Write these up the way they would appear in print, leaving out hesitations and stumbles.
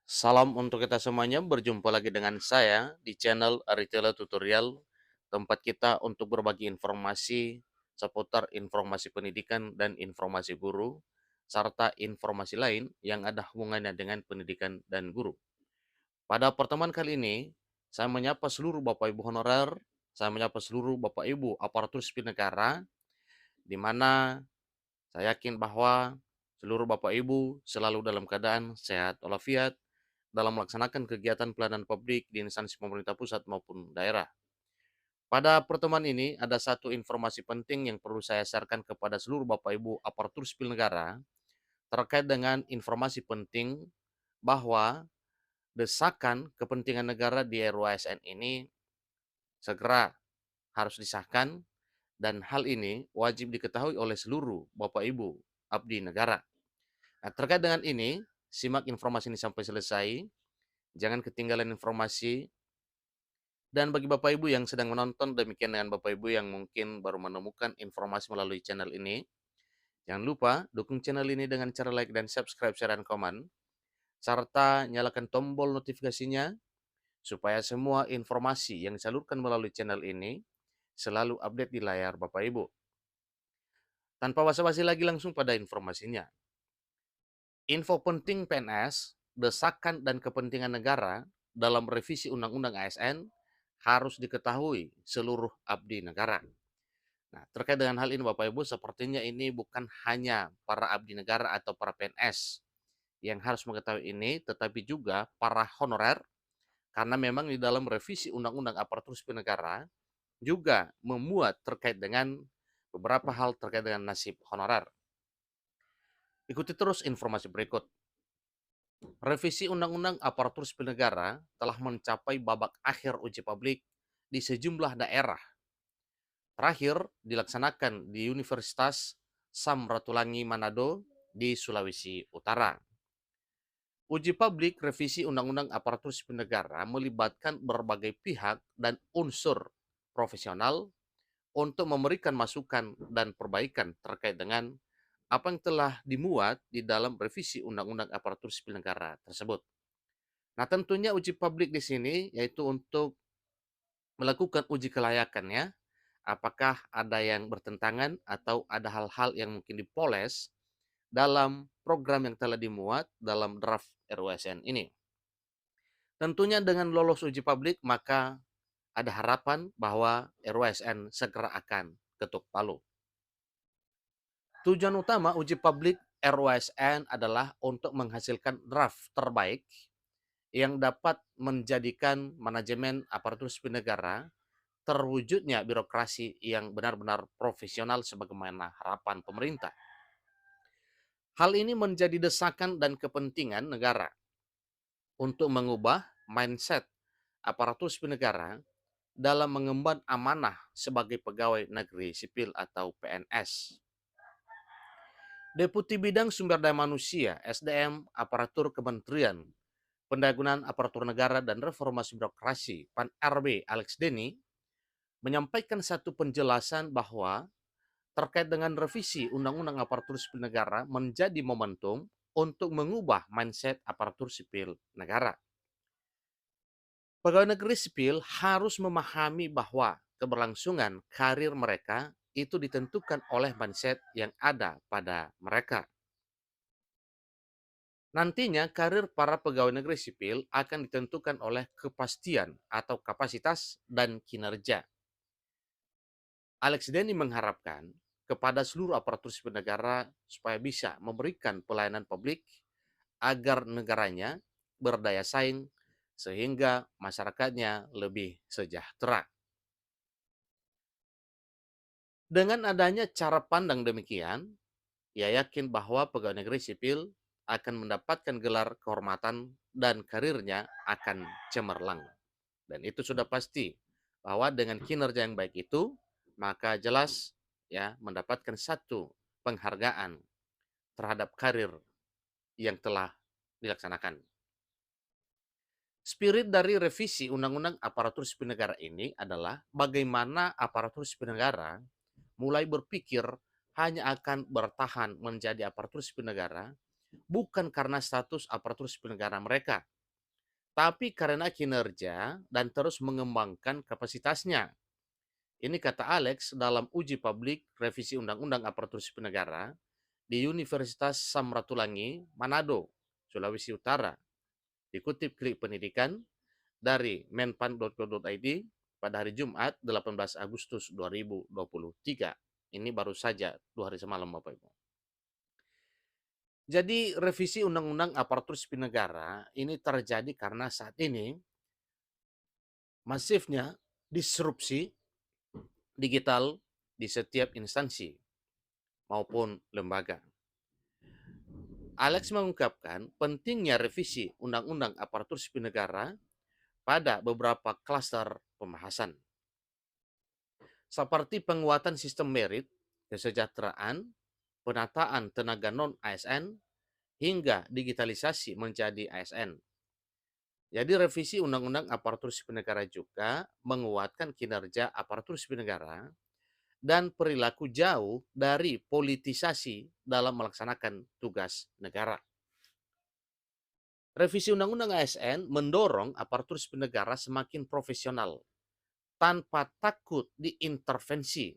Salam untuk kita semuanya, berjumpa lagi dengan saya di channel Aritela Tutorial, tempat kita untuk berbagi informasi seputar informasi pendidikan dan informasi guru, serta informasi lain yang ada hubungannya dengan pendidikan dan guru. Pada pertemuan kali ini, saya menyapa seluruh Bapak Ibu honorer, saya menyapa seluruh Bapak Ibu aparatur sipil negara, di mana saya yakin bahwa seluruh Bapak Ibu selalu dalam keadaan sehat walafiat dalam melaksanakan kegiatan pelayanan publik di instansi pemerintah pusat maupun daerah. Pada pertemuan ini ada satu informasi penting yang perlu saya sharekan kepada seluruh Bapak Ibu aparatur sipil negara terkait dengan informasi penting bahwa desakan kepentingan negara di RUASN ini segera harus disahkan dan hal ini wajib diketahui oleh seluruh Bapak Ibu abdi negara. Nah, terkait dengan ini, simak informasi ini sampai selesai. Jangan ketinggalan informasi. Dan bagi Bapak Ibu yang sedang menonton, demikian dengan Bapak Ibu yang mungkin baru menemukan informasi melalui channel ini, jangan lupa dukung channel ini dengan cara like dan subscribe, share, dan komen, serta nyalakan tombol notifikasinya supaya semua informasi yang disalurkan melalui channel ini selalu update di layar Bapak Ibu. Tanpa basa-basi lagi langsung pada informasinya. Info penting PNS, desakan dan kepentingan negara dalam revisi Undang-Undang ASN harus diketahui seluruh abdi negara. Nah, terkait dengan hal ini Bapak Ibu, sepertinya ini bukan hanya para abdi negara atau para PNS yang harus mengetahui ini, tetapi juga para honorer, karena memang di dalam revisi Undang-Undang Aparatur Sipil Negara juga memuat terkait dengan beberapa hal terkait dengan nasib honorer. Ikuti terus informasi berikut. Revisi Undang-Undang Aparatur Sipil Negara telah mencapai babak akhir uji publik di sejumlah daerah. Terakhir dilaksanakan di Universitas Samratulangi Manado di Sulawesi Utara. Uji publik revisi Undang-Undang Aparatur Sipil Negara melibatkan berbagai pihak dan unsur profesional untuk memberikan masukan dan perbaikan terkait dengan apa yang telah dimuat di dalam revisi Undang-Undang Aparatur Sipil Negara tersebut. Nah, tentunya uji publik di sini yaitu untuk melakukan uji kelayakannya, apakah ada yang bertentangan atau ada hal-hal yang mungkin dipoles dalam program yang telah dimuat dalam draft RUSN ini. Tentunya dengan lolos uji publik, maka ada harapan bahwa RUSN segera akan ketuk palu. Tujuan utama uji publik RUSN adalah untuk menghasilkan draft terbaik yang dapat menjadikan manajemen aparatur sipil negara terwujudnya birokrasi yang benar-benar profesional sebagaimana harapan pemerintah. Hal ini menjadi desakan dan kepentingan negara untuk mengubah mindset aparatur sipil negara dalam mengemban amanah sebagai pegawai negeri sipil atau PNS. Deputi Bidang Sumber Daya Manusia (SDM) Aparatur Kementerian Pendayagunaan Aparatur Negara dan Reformasi Birokrasi (PAN-RB) Alex Denny menyampaikan satu penjelasan bahwa terkait dengan revisi Undang-Undang Aparatur Sipil Negara menjadi momentum untuk mengubah mindset aparatur sipil negara. Pegawai negeri sipil harus memahami bahwa keberlangsungan karir mereka itu ditentukan oleh mindset yang ada pada mereka. Nantinya karir para pegawai negeri sipil akan ditentukan oleh kepastian atau kapasitas dan kinerja. Alex Denny mengharapkan kepada seluruh aparatur sipil negara supaya bisa memberikan pelayanan publik agar negaranya berdaya saing sehingga masyarakatnya lebih sejahtera. Dengan adanya cara pandang demikian, ia yakin bahwa pegawai negeri sipil akan mendapatkan gelar kehormatan dan karirnya akan cemerlang. Dan itu sudah pasti bahwa dengan kinerja yang baik itu, maka jelas ya mendapatkan satu penghargaan terhadap karir yang telah dilaksanakan. Spirit dari revisi Undang-Undang Aparatur Sipil Negara ini adalah bagaimana aparatur sipil negara mulai berpikir hanya akan bertahan menjadi aparatur sipil negara bukan karena status aparatur sipil negara mereka, tapi karena kinerja dan terus mengembangkan kapasitasnya. Ini kata Alex dalam uji publik revisi Undang-Undang Aparatur Sipil Negara di Universitas Samratulangi, Manado, Sulawesi Utara. Dikutip Klik Pendidikan dari menpan.go.id pada hari Jumat 18 Agustus 2023. Ini baru saja 2 hari semalam, Bapak Ibu. Jadi revisi Undang-Undang Aparatur Sipil Negara ini terjadi karena saat ini masifnya disrupsi digital di setiap instansi maupun lembaga. Alex mengungkapkan pentingnya revisi Undang-Undang Aparatur Sipil Negara pada beberapa klaster pembahasan, seperti penguatan sistem merit, kesejahteraan, penataan tenaga non-ASN, hingga digitalisasi menjadi ASN. Jadi revisi Undang-Undang Aparatur Sipil Negara juga menguatkan kinerja aparatur sipil negara dan perilaku jauh dari politisasi dalam melaksanakan tugas negara. Revisi Undang-Undang ASN mendorong aparatur sipil negara semakin profesional tanpa takut diintervensi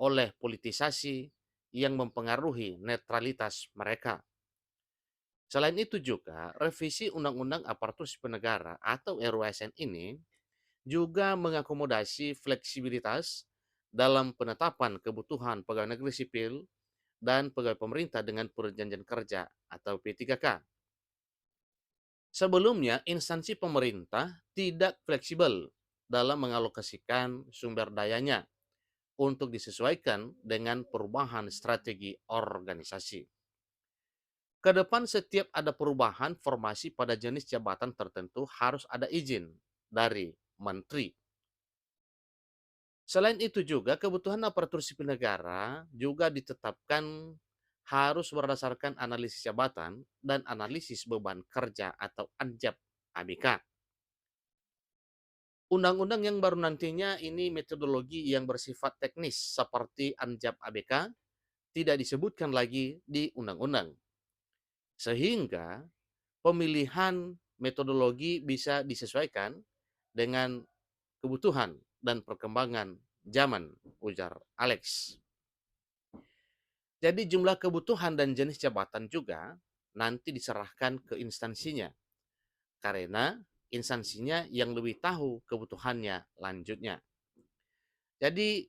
oleh politisasi yang mempengaruhi netralitas mereka. Selain itu juga, revisi Undang-Undang Aparatur Sipil Negara atau RUASN ini juga mengakomodasi fleksibilitas dalam penetapan kebutuhan pegawai negeri sipil dan pegawai pemerintah dengan perjanjian kerja atau P3K. Sebelumnya, instansi pemerintah tidak fleksibel dalam mengalokasikan sumber dayanya untuk disesuaikan dengan perubahan strategi organisasi. Kedepan setiap ada perubahan formasi pada jenis jabatan tertentu harus ada izin dari menteri. Selain itu juga kebutuhan aparatur sipil negara juga ditetapkan harus berdasarkan analisis jabatan dan analisis beban kerja atau ANJAP ABK. Undang-undang yang baru nantinya ini metodologi yang bersifat teknis seperti ANJAP ABK tidak disebutkan lagi di undang-undang. Sehingga pemilihan metodologi bisa disesuaikan dengan kebutuhan dan perkembangan zaman, ujar Alex. Jadi jumlah kebutuhan dan jenis jabatan juga nanti diserahkan ke instansinya, karena instansinya yang lebih tahu kebutuhannya lanjutnya. Jadi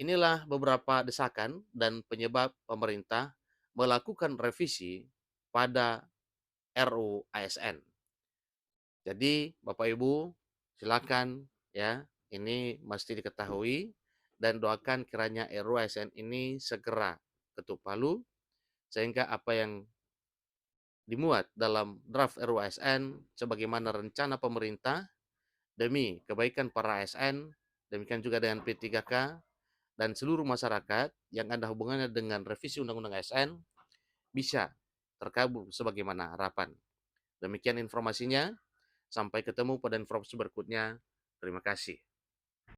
inilah beberapa desakan dan penyebab pemerintah melakukan revisi pada RUU ASN. Jadi Bapak Ibu silakan ya, ini mesti diketahui dan doakan kiranya RUU ASN ini segera ketuk palu sehingga apa yang dimuat dalam draft RUU ASN sebagaimana rencana pemerintah demi kebaikan para ASN, demikian juga dengan P3K dan seluruh masyarakat yang ada hubungannya dengan revisi Undang-Undang ASN bisa terkabul sebagaimana harapan. Demikian informasinya. Sampai ketemu pada informasi berikutnya. Terima kasih.